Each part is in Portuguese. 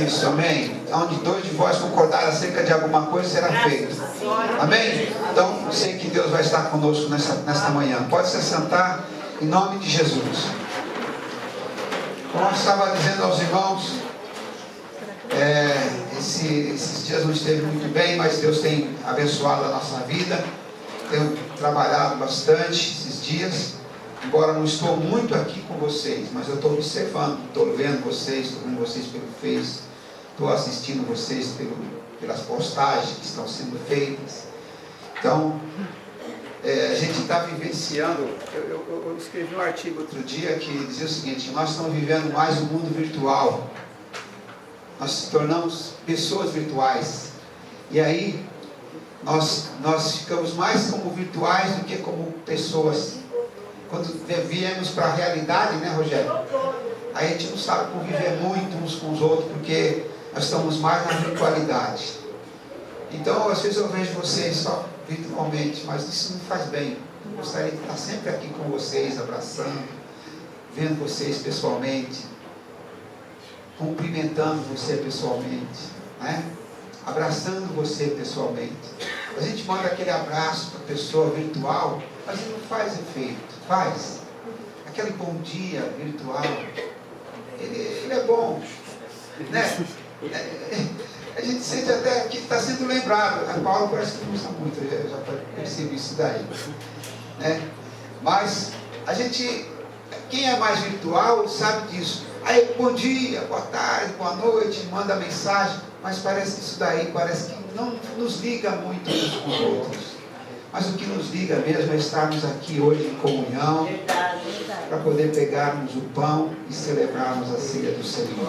Isso, amém. Onde dois de vós concordarem acerca de alguma coisa, será feito. Amém? Então, sei que Deus vai estar conosco nesta manhã. Pode se sentar em nome de Jesus. Como eu estava dizendo aos irmãos, esses dias não esteve muito bem, mas Deus tem abençoado a nossa vida. Tenho trabalhado bastante esses dias, embora não estou muito aqui com vocês, mas eu estou observando, estou vendo vocês pelo Face, estou assistindo vocês pelas postagens que estão sendo feitas. Então, a gente está vivenciando. Eu escrevi um artigo outro dia que dizia o seguinte: nós estamos vivendo mais um mundo virtual. Nós nos tornamos pessoas virtuais. E aí, nós ficamos mais como virtuais do que como pessoas. Quando viemos para a realidade, né, Rogério? Aí a gente não sabe conviver muito uns com os outros, porque nós estamos mais na virtualidade. Então, às vezes eu vejo vocês só virtualmente, mas isso não faz bem. Eu gostaria de estar sempre aqui com vocês, abraçando, vendo vocês pessoalmente, cumprimentando você pessoalmente, né? Abraçando você pessoalmente. A gente manda aquele abraço para a pessoa virtual, mas ele não faz efeito. Faz. Aquele bom dia virtual, ele é bom, né? A gente sente até que está sendo lembrado. A Paulo parece que usa muito, eu já percebi isso daí, né? Mas a gente, quem é mais virtual sabe disso. Aí, bom dia, boa tarde, boa noite, manda mensagem, mas parece que isso daí parece que não nos liga muito uns com os outros. Mas o que nos liga mesmo é estarmos aqui hoje em comunhão, para poder pegarmos o pão e celebrarmos a ceia do Senhor.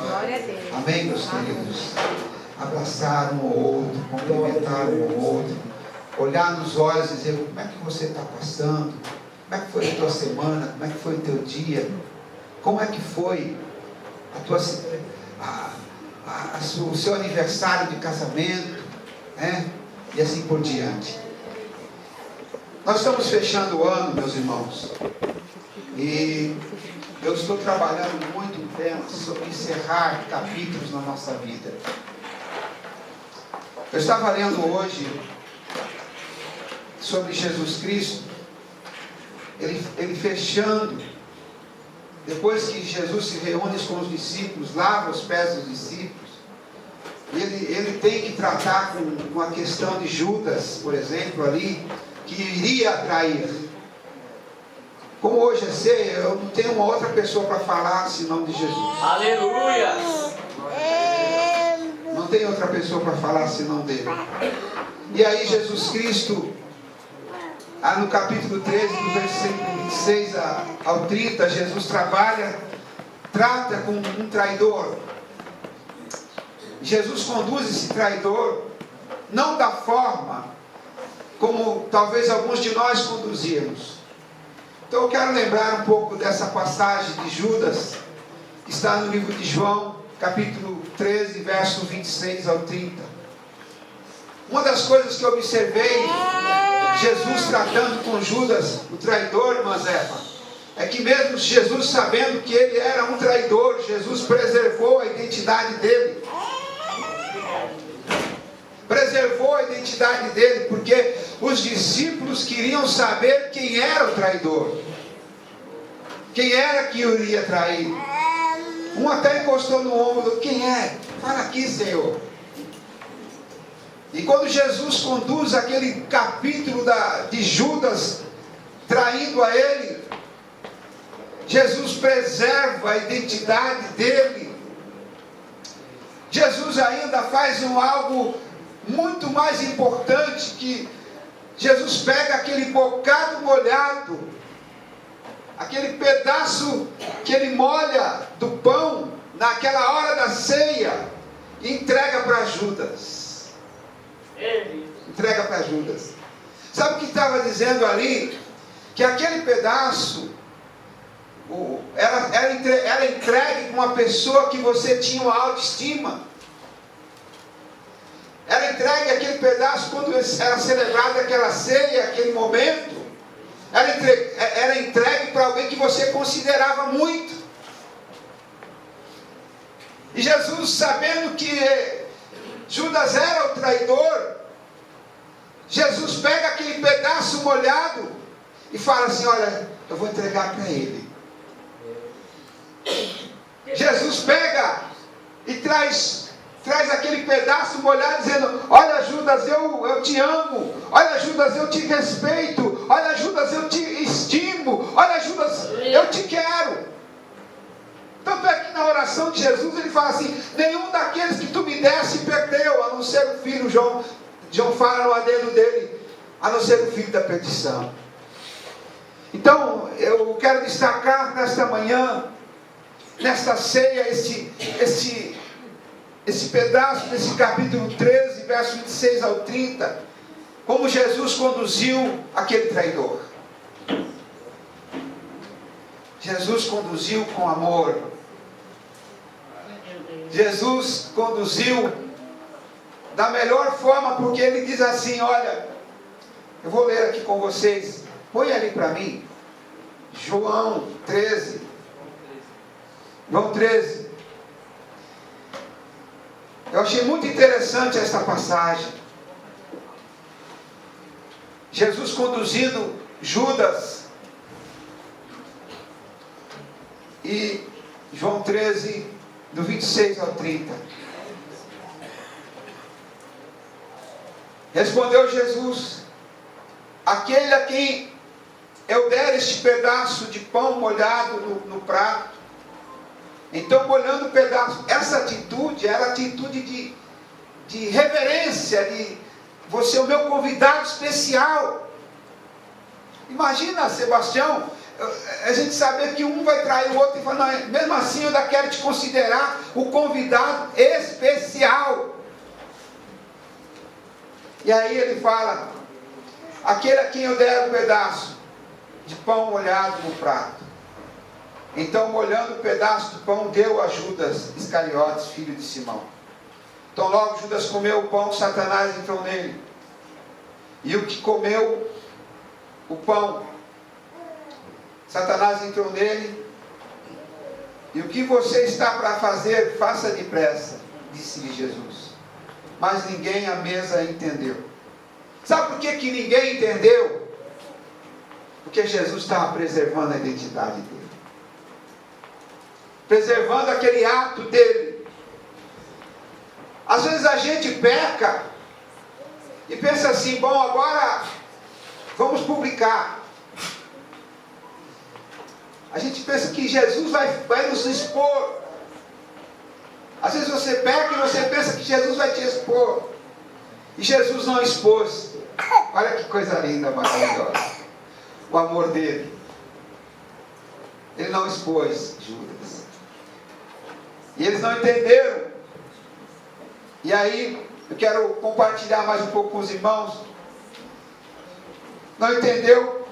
Amém, meus queridos? Abraçar um ao outro, cumprimentar um ao outro, olhar nos olhos e dizer: como é que você está passando? Como é que foi a tua semana? Como é que foi o teu dia? Como é que foi o seu aniversário de casamento, né? E assim por diante. Nós estamos fechando o ano, meus irmãos, e eu estou trabalhando muito um tema sobre encerrar capítulos na nossa vida. Eu estava lendo hoje sobre Jesus Cristo, ele fechando, depois que Jesus se reúne com os discípulos, lava os pés dos discípulos, ele tem que tratar com a questão de Judas, por exemplo, ali, que iria trair. Como hoje é ceia, eu não tenho uma outra pessoa para falar senão de Jesus. Aleluia! Não tem outra pessoa para falar senão dele. E aí Jesus Cristo, no capítulo 13, do versículo 26 ao 30, Jesus trata com um traidor. Jesus conduz esse traidor, não da forma como talvez alguns de nós conduzimos. Então eu quero lembrar um pouco dessa passagem de Judas, que está no livro de João, capítulo 13, verso 26 ao 30. Uma das coisas que eu observei Jesus tratando com Judas, o traidor, irmã Zefa, é que mesmo Jesus sabendo que ele era um traidor, Jesus preservou a identidade dele. Preservou a identidade dele, porque os discípulos queriam saber quem era o traidor, quem era que o iria trair. Um até encostou no ombro: quem é? Fala aqui, Senhor. E quando Jesus conduz aquele capítulo de Judas traindo a ele, Jesus preserva a identidade dele. Jesus ainda faz algo muito mais importante, que Jesus pega aquele bocado molhado, aquele pedaço que ele molha do pão naquela hora da ceia, e entrega para Judas. Entrega para Judas. Sabe o que estava dizendo ali? Que aquele pedaço era entregue com uma pessoa que você tinha uma autoestima. Era entregue aquele pedaço quando era celebrada aquela ceia, aquele momento. Era entregue para alguém que você considerava muito. E Jesus, sabendo que Judas era o traidor, Jesus pega aquele pedaço molhado e fala assim: olha, eu vou entregar para ele. Jesus pega e traz aquele pedaço molhado, dizendo: olha, Judas, eu te amo. Olha, Judas, eu te respeito. Olha, Judas, eu te estimo. Olha, Judas, eu te quero. Tanto é que na oração de Jesus ele fala assim: nenhum daqueles que tu me desse perdeu, a não ser o filho. João fala no adendo dele, a não ser o filho da perdição. Então eu quero destacar nesta manhã, nesta ceia, esse pedaço desse capítulo 13, verso 26 ao 30, como Jesus conduziu aquele traidor. Jesus conduziu com amor. Jesus conduziu da melhor forma, porque ele diz assim: olha, eu vou ler aqui com vocês, põe ali para mim, João 13. João 13. Eu achei muito interessante esta passagem. Jesus conduzindo Judas. E João 13, do 26 ao 30. Respondeu Jesus: aquele a quem eu der este pedaço de pão molhado no prato. Então, molhando o pedaço, essa atitude era atitude de reverência, de você é o meu convidado especial. Imagina, Sebastião, a gente saber que um vai trair o outro e falar: não, mesmo assim eu ainda quero te considerar o convidado especial. E aí ele fala: aquele a quem eu der um pedaço de pão molhado no prato. Então, molhando o pedaço do pão, deu a Judas Iscariotes, filho de Simão. Então logo Judas comeu o pão, Satanás entrou nele. E o que comeu o pão, Satanás entrou nele. E o que você está para fazer, faça depressa, disse-lhe Jesus. Mas ninguém à mesa entendeu. Sabe por que ninguém entendeu? Porque Jesus estava preservando a identidade dele, preservando aquele ato dele. Às vezes a gente peca e pensa assim: bom, agora vamos publicar. A gente pensa que Jesus vai nos expor. Às vezes você peca e você pensa que Jesus vai te expor. E Jesus não expôs. Olha que coisa linda, maravilhosa. O amor dele. Ele não expôs Judas. E eles não entenderam. E aí, eu quero compartilhar mais um pouco com os irmãos. Não entendeu?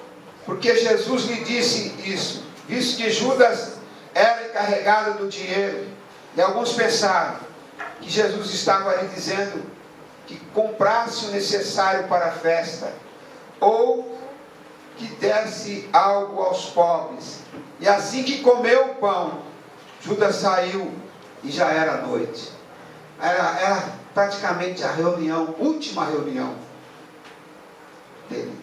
Porque Jesus lhe disse isso, visto que Judas era encarregado do dinheiro. E alguns pensaram que Jesus estava lhe dizendo que comprasse o necessário para a festa, ou que desse algo aos pobres. E assim que comeu o pão, Judas saiu e já era noite. Era praticamente a reunião, última reunião dele.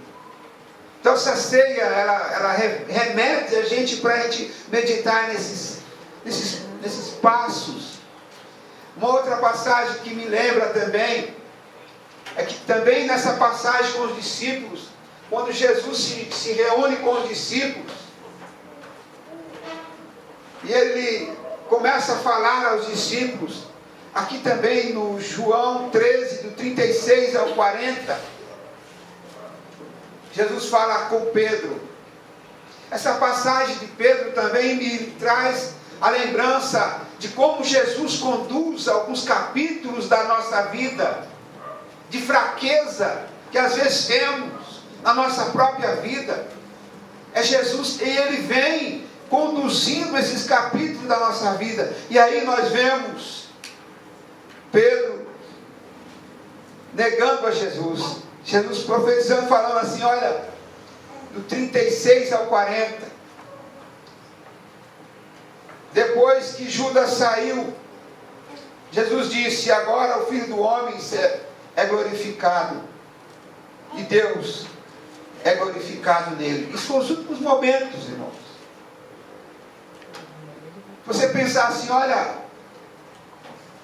Então essa ceia, ela remete a gente para a gente meditar nesses passos. Uma outra passagem que me lembra também, é que também nessa passagem com os discípulos, quando Jesus se reúne com os discípulos, e ele começa a falar aos discípulos, aqui também no João 13, do 36 ao 40, Jesus fala com Pedro. Essa passagem de Pedro também me traz a lembrança de como Jesus conduz alguns capítulos da nossa vida, de fraqueza que às vezes temos na nossa própria vida. É Jesus, e Ele vem conduzindo esses capítulos da nossa vida. E aí nós vemos Pedro negando a Jesus, Jesus profetizando, falando assim, olha, do 36 ao 40, depois que Judas saiu, Jesus disse: agora o Filho do Homem é glorificado, e Deus é glorificado nele. Isso foram os últimos momentos, irmãos. Você pensar assim: olha,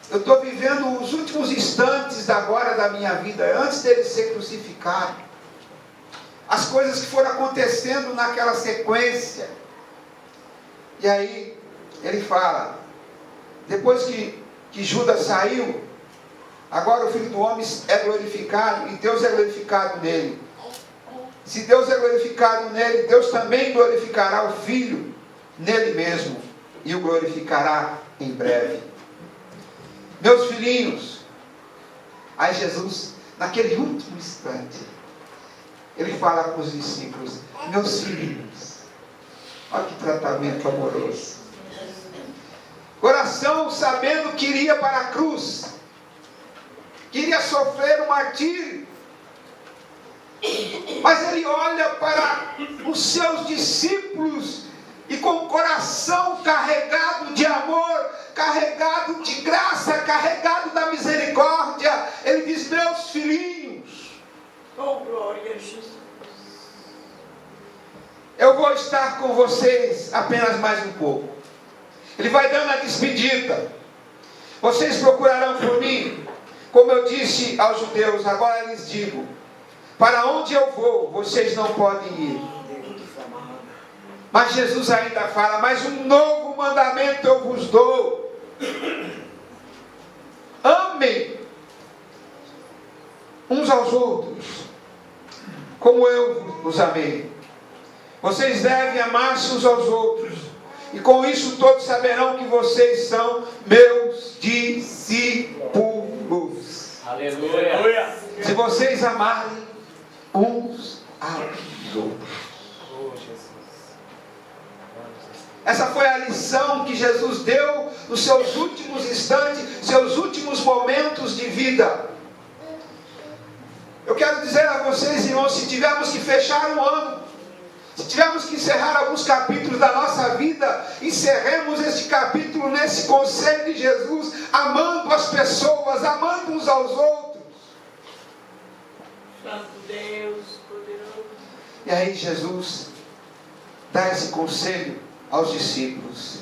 eu estou vivendo os últimos instantes agora da minha vida, antes dele ser crucificado. As coisas que foram acontecendo naquela sequência. E aí, ele fala, depois que Judas saiu, agora o Filho do Homem é glorificado, e Deus é glorificado nele. Se Deus é glorificado nele, Deus também glorificará o Filho nele mesmo, e o glorificará em breve. Meus filhinhos, aí Jesus, naquele último instante, ele fala com os discípulos: meus filhinhos, olha que tratamento amoroso. Coração sabendo que iria para a cruz, queria sofrer um martírio, mas ele olha para os seus discípulos e com o coração carregado de amor, carregado de graça, carregado da misericórdia, ele diz: meus filhinhos, oh glória a Jesus, eu vou estar com vocês apenas mais um pouco. Ele vai dando a despedida. Vocês procurarão por mim, como eu disse aos judeus, agora lhes digo: para onde eu vou, vocês não podem ir. Mas Jesus ainda fala: mas um novo mandamento eu vos dou: amem uns aos outros, como eu vos amei. Vocês devem amar-se uns aos outros, e com isso todos saberão que vocês são meus discípulos. Aleluia. Se vocês amarem uns aos outros. Essa foi a lição que Jesus deu nos seus últimos instantes, seus últimos momentos de vida. Eu quero dizer a vocês, irmãos, se tivermos que fechar um ano, se tivermos que encerrar alguns capítulos da nossa vida, encerremos este capítulo nesse conselho de Jesus, amando as pessoas, amando uns aos outros. Santo Deus, poderoso. E aí Jesus dá esse conselho aos discípulos.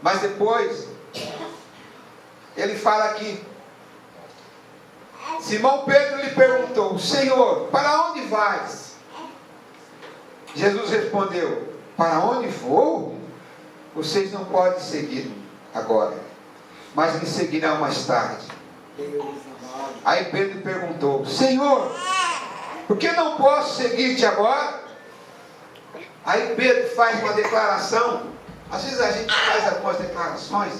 Mas depois, ele fala aqui, Simão Pedro lhe perguntou: Senhor, para onde vais? Jesus respondeu: para onde vou? Vocês não podem seguir agora, mas me seguirão mais tarde. Aí Pedro perguntou: Senhor, por que não posso seguir-te agora? Aí Pedro faz uma declaração. Às vezes a gente faz algumas declarações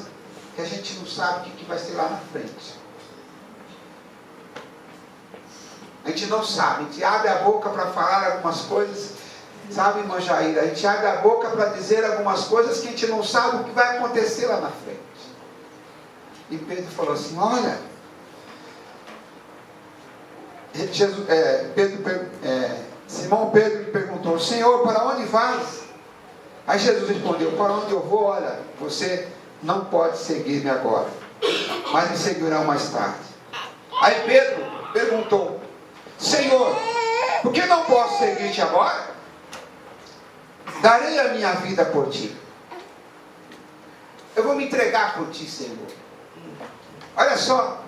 que a gente não sabe o que vai ser lá na frente. A gente não sabe, a gente abre a boca para falar algumas coisas, sabe, irmã Jair? A gente abre a boca para dizer algumas coisas que a gente não sabe o que vai acontecer lá na frente. E Pedro falou assim: olha, Simão Pedro lhe perguntou: Senhor, para onde vais? Aí Jesus respondeu: para onde eu vou, olha, você não pode seguir-me agora, mas me seguirão mais tarde. Aí Pedro perguntou: Senhor, por que não posso seguir-te agora? Darei a minha vida por ti. Eu vou me entregar por ti, Senhor. Olha só,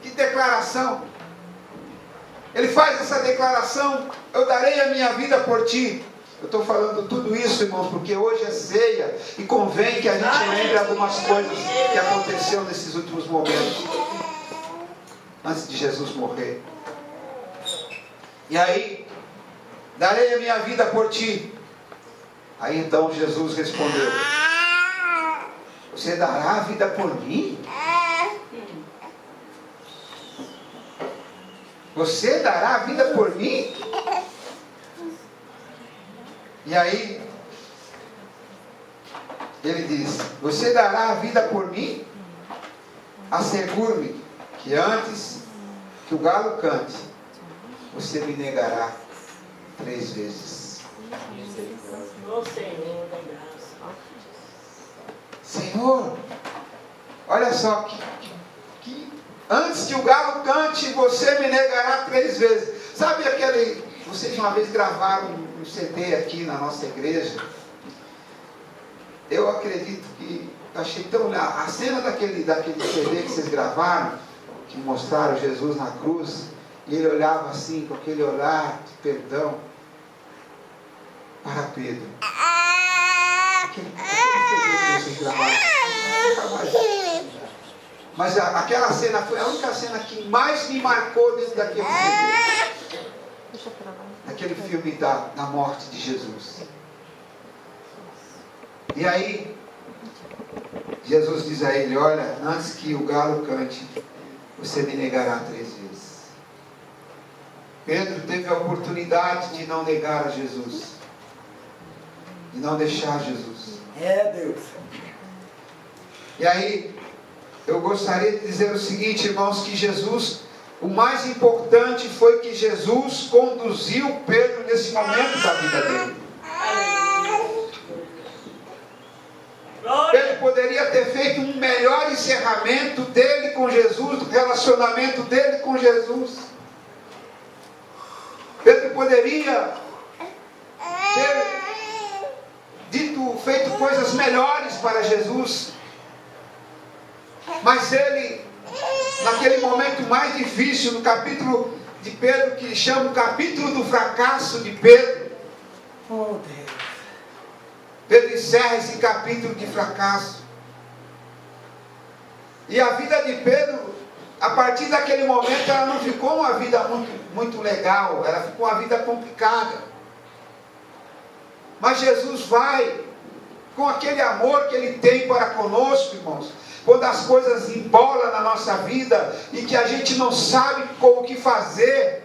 que declaração. Ele faz essa declaração: eu darei a minha vida por ti. Eu estou falando tudo isso, irmãos, porque hoje é ceia e convém que a gente lembre algumas coisas que aconteceu nesses últimos momentos, antes de Jesus morrer. E aí, darei a minha vida por ti. Aí então Jesus respondeu: você dará a vida por mim? Você dará a vida por mim? E aí, ele diz: você dará a vida por mim? Asseguro-me que antes que o galo cante, você me negará 3 vezes. O Senhor da graça. Senhor, Olha só, antes que o galo cante, você me negará 3 vezes. Sabe aquele... Vocês uma vez gravaram um CD aqui na nossa igreja. Eu acredito que... Achei tão... A cena daquele CD que vocês gravaram, que mostraram Jesus na cruz, e ele olhava assim, com aquele olhar de perdão para Pedro. Aquele CD que vocês gravaram. Mas aquela cena foi a única cena que mais me marcou dentro daquele CD. Naquele filme da morte de Jesus. E aí, Jesus diz a ele: olha, antes que o galo cante, você me negará 3 vezes. Pedro teve a oportunidade de não negar a Jesus, de não deixar Jesus. Deus. E aí, eu gostaria de dizer o seguinte, irmãos, que Jesus, o mais importante foi que Jesus conduziu Pedro nesse momento da vida dele. Pedro poderia ter feito um melhor encerramento dele com Jesus, do relacionamento dele com Jesus. Pedro poderia ter feito coisas melhores para Jesus. Mas ele, naquele momento mais difícil, no capítulo de Pedro, que chama o capítulo do fracasso de Pedro. Oh, Deus. Pedro encerra esse capítulo de fracasso. E a vida de Pedro, a partir daquele momento, ela não ficou uma vida muito legal. Ela ficou uma vida complicada. Mas Jesus vai, com aquele amor que Ele tem para conosco, irmãos. Quando as coisas embolam na nossa vida e que a gente não sabe como que fazer,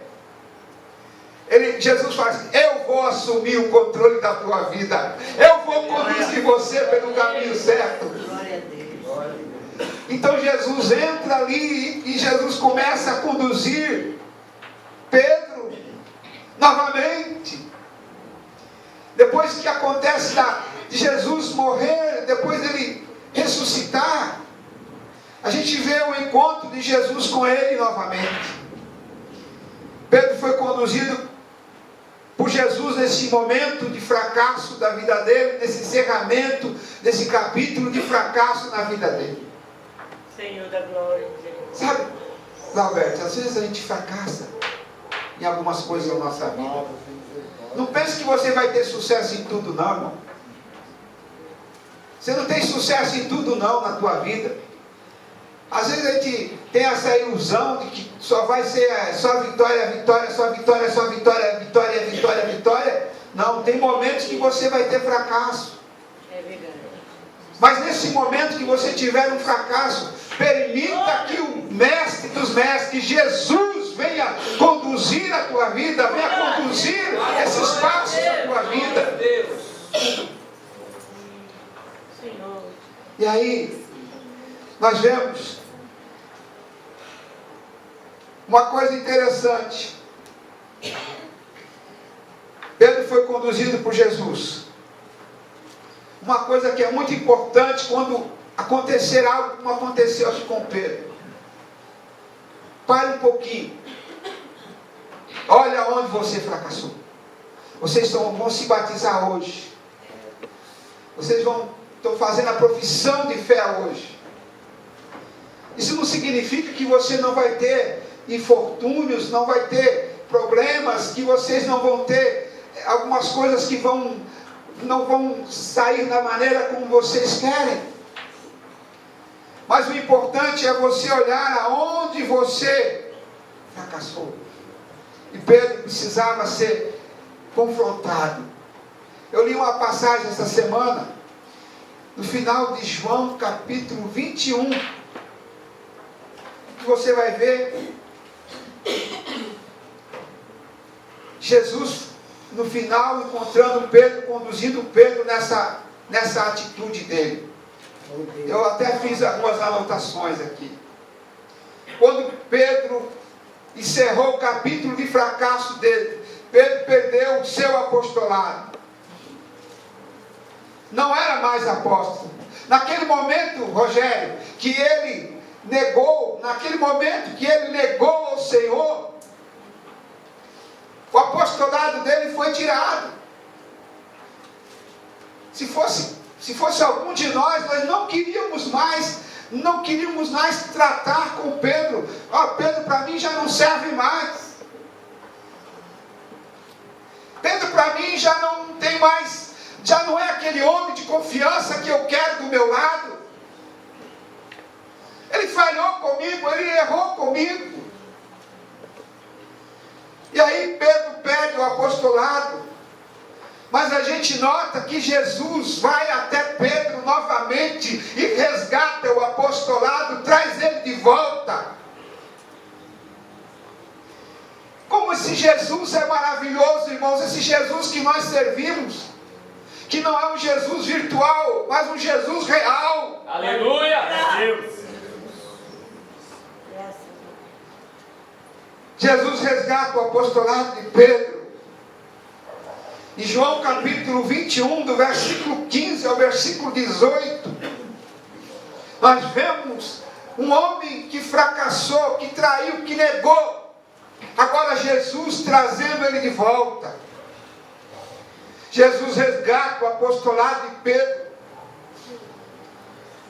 Jesus fala assim: eu vou assumir o controle da tua vida, eu vou conduzir você pelo caminho certo. Glória a Deus. Então Jesus entra ali e Jesus começa a conduzir Pedro novamente. Depois que acontece de Jesus morrer, depois dele ressuscitar, a gente vê o encontro de Jesus com ele novamente. Pedro foi conduzido por Jesus nesse momento de fracasso da vida dele, nesse encerramento desse capítulo de fracasso na vida dele. Senhor da glória. Sabe, Alberto, às vezes a gente fracassa em algumas coisas na nossa vida. Não pense que você vai ter sucesso em tudo, não, irmão. Você não tem sucesso em tudo, não, na tua vida. Às vezes a gente tem essa ilusão de que só vai ser só vitória, vitória, só vitória, só vitória, vitória, vitória, vitória. Não, tem momentos que você vai ter fracasso. É verdade. Mas nesse momento que você tiver um fracasso, permita que o Mestre dos Mestres, Jesus, venha conduzir a tua vida, venha conduzir esses passos da tua vida. Senhor. E aí, nós vemos uma coisa interessante. Pedro foi conduzido por Jesus. Uma coisa que é muito importante quando acontecer algo como aconteceu aqui com Pedro. Pare um pouquinho. Olha onde você fracassou. Vocês vão se batizar hoje. Vocês estão fazendo a profissão de fé hoje. Isso não significa que você não vai ter infortúnios, não vai ter problemas, que vocês não vão ter algumas coisas que não vão sair da maneira como vocês querem. Mas o importante é você olhar aonde você fracassou. E Pedro precisava ser confrontado. Eu li uma passagem essa semana, no final de João capítulo 21, que você vai ver Jesus no final encontrando Pedro, conduzindo Pedro nessa atitude dele. Eu até fiz algumas anotações aqui. Quando Pedro encerrou o capítulo de fracasso dele, Pedro perdeu o seu apostolado. não era mais apóstolo. Naquele momento, Rogério, que ele negou, naquele momento que ele negou ao Senhor, o apostolado dele foi tirado. Se fosse algum de nós não queríamos mais tratar com Pedro. Pedro para mim já não serve mais. Pedro para mim já não tem mais, já não é aquele homem de confiança que eu quero do meu lado. Ele falhou comigo, ele errou comigo. E aí Pedro perde o apostolado. Mas a gente nota que Jesus vai até Pedro novamente e resgata o apostolado, traz ele de volta. Como esse Jesus é maravilhoso, irmãos, esse Jesus que nós servimos, que não é um Jesus virtual, mas um Jesus real. Aleluia! Deus. Jesus resgata o apostolado de Pedro. Em João capítulo 21, do versículo 15 ao versículo 18, nós vemos um homem que fracassou, que traiu, que negou. Agora Jesus trazendo ele de volta. Jesus resgata o apostolado de Pedro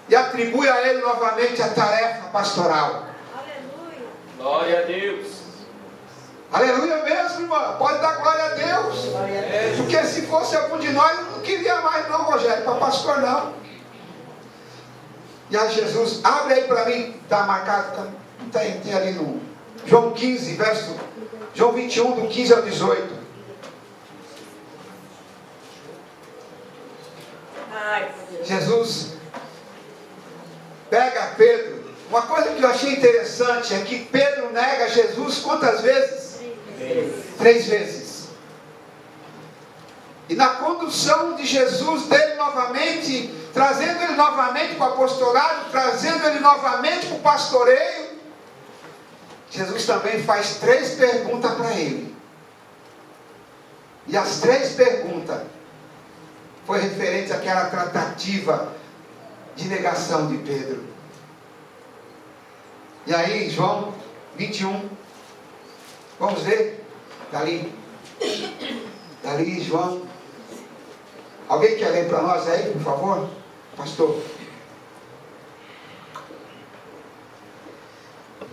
e atribui a ele novamente a tarefa pastoral. Aleluia. Glória a Deus. Aleluia mesmo, irmão. Pode dar glória a Deus. Porque se fosse algum de nós, eu não queria mais não, Rogério, para pastor não. E aí Jesus, abre aí para mim, está marcado, tem ali no João 15, João 21, do 15 ao 18. Jesus pega Pedro. Uma coisa que eu achei interessante é que Pedro nega Jesus quantas vezes? 3 vezes. E na condução de Jesus dele novamente, trazendo ele novamente para o apostolado, trazendo ele novamente para o pastoreio, Jesus também faz 3 perguntas para ele. E as 3 perguntas foi referente àquela tratativa de negação de Pedro. E aí, João 21, vamos ver? Dali, João. Alguém quer ler para nós aí, por favor? Pastor.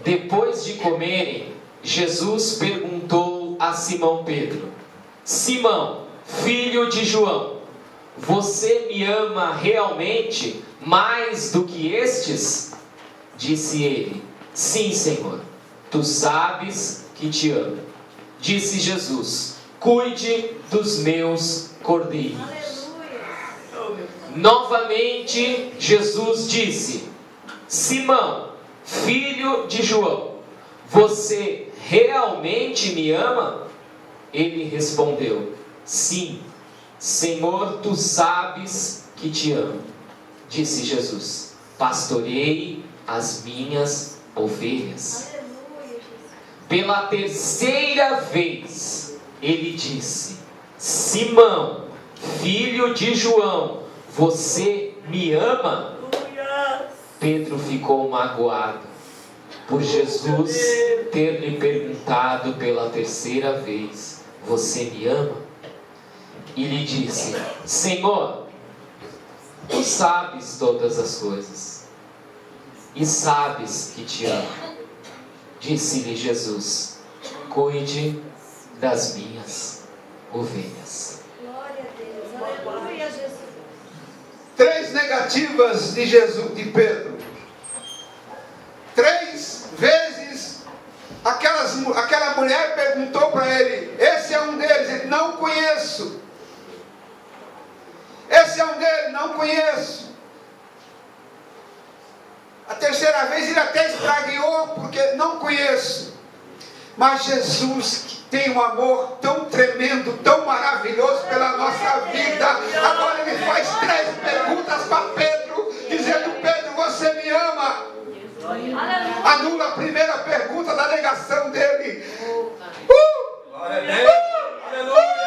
Depois de comerem, Jesus perguntou a Simão Pedro: Simão, filho de João, você me ama realmente mais do que estes? Disse ele: Sim, Senhor, tu sabes que te amo. Disse Jesus: Cuide dos meus cordeiros. Novamente Jesus disse: Simão, filho de João, você realmente me ama? Ele respondeu: Sim, Senhor, tu sabes que te amo. Disse Jesus: Pastoreie as minhas ovelhas. Pela 3ª vez ele disse: Simão, filho de João, você me ama? Pedro ficou magoado por Jesus ter lhe perguntado pela 3ª vez: você me ama? E lhe disse: Senhor, tu sabes todas as coisas e sabes que te amo. Disse-lhe Jesus: Cuide das minhas ovelhas. Glória a Deus. Aleluia, Jesus. 3 negativas de Jesus, de Pedro. 3 vezes aquela mulher perguntou para ele: esse é um deles? Ele: não conheço. Esse é um deles? Não conheço. A 3ª vez ele até espragueou, porque não conheço. Mas Jesus, que tem um amor tão tremendo, tão maravilhoso pela nossa vida, agora ele faz 3 perguntas para Pedro, dizendo: Pedro, você me ama? Anula a primeira pergunta da negação dele. Glória a Deus. Aleluia.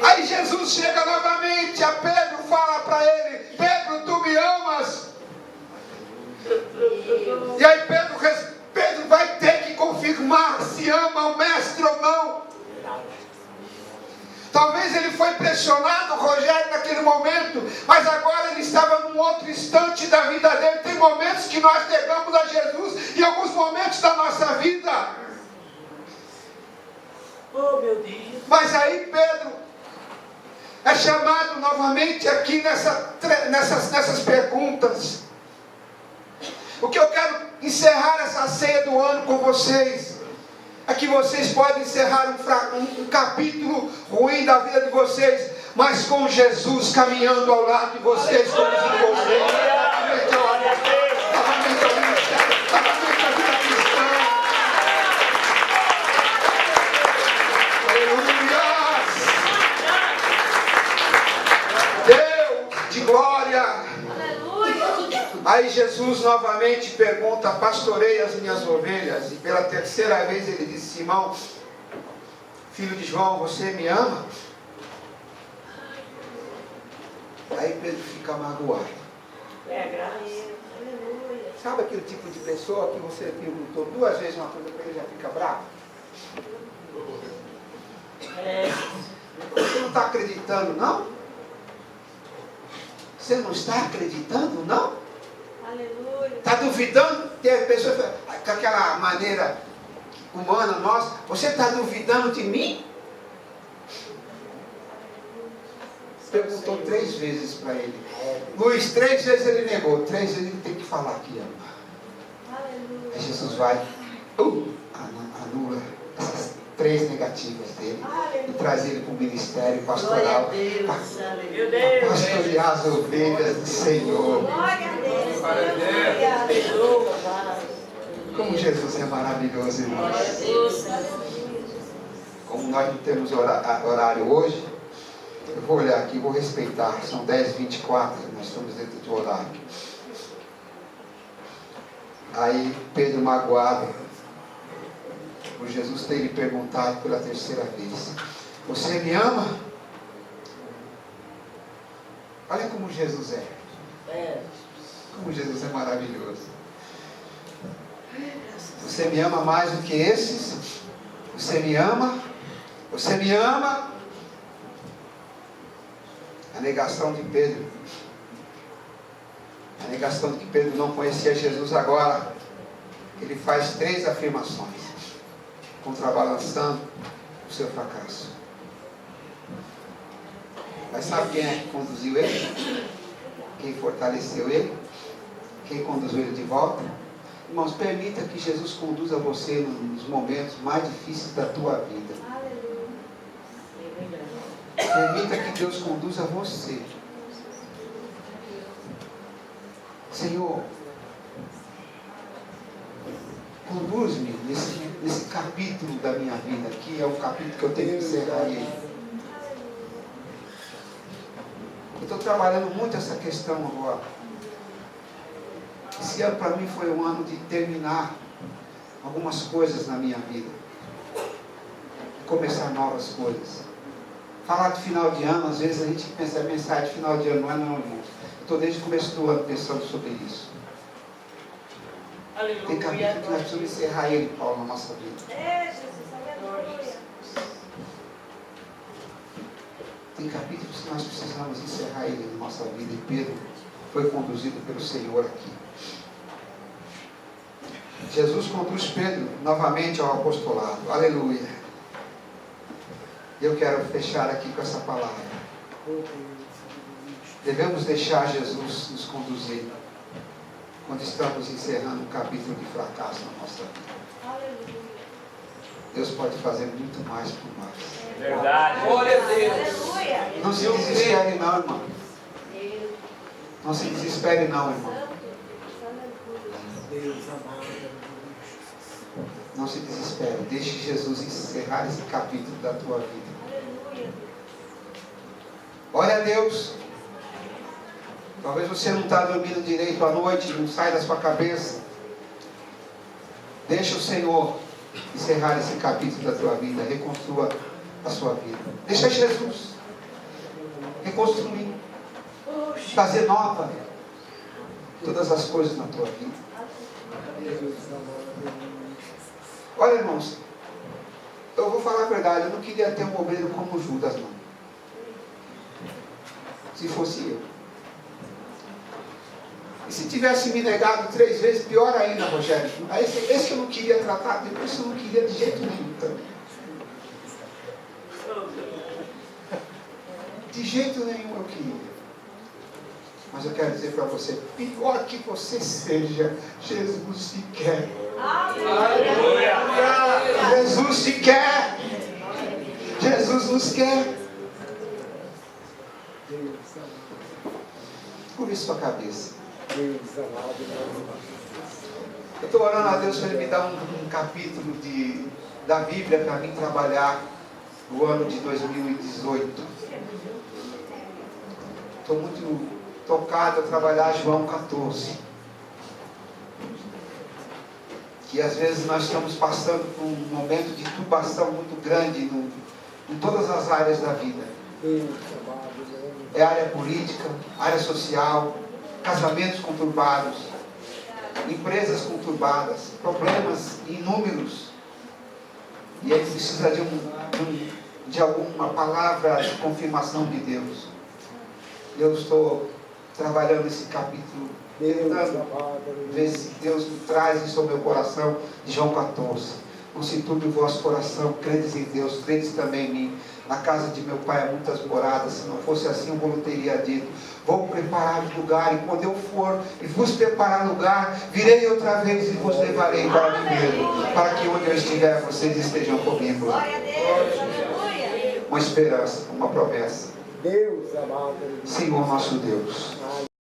Aí Jesus chega novamente. pressionado o Rogério naquele momento, mas agora ele estava num outro instante da vida dele. Tem momentos que nós negamos a Jesus em alguns momentos da nossa vida. Oh, meu Deus. Mas aí Pedro é chamado novamente aqui nessas perguntas. O que eu quero encerrar essa ceia do ano com vocês é que vocês podem encerrar um capítulo ruim da vida de vocês, mas com Jesus caminhando ao lado de vocês, conduzindo vocês. Novamente a vida cristã. Aleluia! Deus de glória. Aí Jesus novamente pergunta: pastorei as minhas ovelhas? E pela terceira vez ele disse: Simão, filho de João, você me ama? Aí Pedro fica magoado. Sabe aquele tipo de pessoa que você perguntou 2 vezes uma coisa para ele, já fica bravo? Você não está acreditando, não? Você não está acreditando, não? Está duvidando? Tem pessoas com aquela maneira humana nossa. Você está duvidando de mim? Perguntou 3 vezes para ele. Luiz, 3 vezes ele negou. 3 vezes ele tem que falar que ama. Aí Jesus vai, anula essas 3 negativas dele e traz ele para o ministério pastoral. Para pastorear as ovelhas do Senhor. Como Jesus é maravilhoso, irmãos. Como nós não temos horário hoje, eu vou olhar aqui, vou respeitar. São 10h24, nós estamos dentro do horário. Aí Pedro, magoado por Jesus ter lhe perguntado pela terceira vez: você me ama? Olha como Jesus é. Como Jesus é maravilhoso. Você me ama mais do que esses? Você me ama? Você me ama? A negação de Pedro. A negação de que Pedro não conhecia Jesus agora. Ele faz 3 afirmações, contrabalançando o seu fracasso. Mas sabe quem é que conduziu ele? Quem fortaleceu ele? Quem conduziu ele de volta? Irmãos, permita que Jesus conduza você nos momentos mais difíceis da tua vida. Permita que Deus conduza você. Senhor, conduz-me nesse capítulo da minha vida aqui. É um capítulo que eu tenho que encerrar ele. Eu estou trabalhando muito essa questão agora. Esse ano para mim foi um ano de terminar algumas coisas na minha vida. E começar novas coisas. Falar de final de ano, às vezes a gente pensa em mensagem de final de ano, não, irmãos. Eu estou desde o começo do ano pensando sobre isso. Aleluia. Tem capítulo que nós precisamos encerrar ele, Paulo, na nossa vida. Tem capítulos que nós precisamos encerrar ele na nossa vida. E Pedro foi conduzido pelo Senhor aqui. Jesus conduz Pedro novamente ao apostolado. Aleluia. E eu quero fechar aqui com essa palavra. Devemos deixar Jesus nos conduzir quando estamos encerrando um capítulo de fracasso na nossa vida. Deus pode fazer muito mais por nós. Verdade. Glória a Deus. Não se desespere não, irmão. Não se desespere não, irmão. Deus amado. Não se desespere. Deixe Jesus encerrar esse capítulo da tua vida. Olha a Deus. Talvez você não está dormindo direito à noite, não sai da sua cabeça. Deixa o Senhor encerrar esse capítulo da tua vida. Reconstrua a sua vida. Deixa Jesus reconstruir, fazer nova todas as coisas na tua vida. Olha, irmãos, eu vou falar a verdade. Eu não queria ter um obreiro como Judas, não. se fosse eu. E se tivesse me negado 3 vezes, pior ainda, Rogério. Esse que eu não queria tratar, depois eu não queria de jeito nenhum também. De jeito nenhum eu queria. Mas eu quero dizer para você, pior que você seja, Jesus te quer. Aleluia. Jesus te quer. Jesus nos quer. Curve sua cabeça. Eu estou orando a Deus para Ele me dar um capítulo da Bíblia para mim trabalhar no ano de 2018. Estou muito tocado a trabalhar João 14. Que às vezes nós estamos passando por um momento de turbação muito grande em todas as áreas da vida. É área política, área social, casamentos conturbados, empresas conturbadas, problemas inúmeros. E aí precisa de alguma palavra de confirmação de Deus. Eu estou trabalhando esse capítulo, tentando ver se Deus me traz isso ao meu coração, de João 14. Constitui o vosso coração, credes em Deus, credes também em mim. Na casa de meu pai há muitas moradas, se não fosse assim eu vos teria dito. Vou preparar lugar, e quando eu for e vos preparar lugar, virei outra vez e vos levarei para mim mesmo, para que onde eu estiver, vocês estejam comigo. Glória a Deus, aleluia. Uma esperança, uma promessa. Deus amado. Senhor nosso Deus.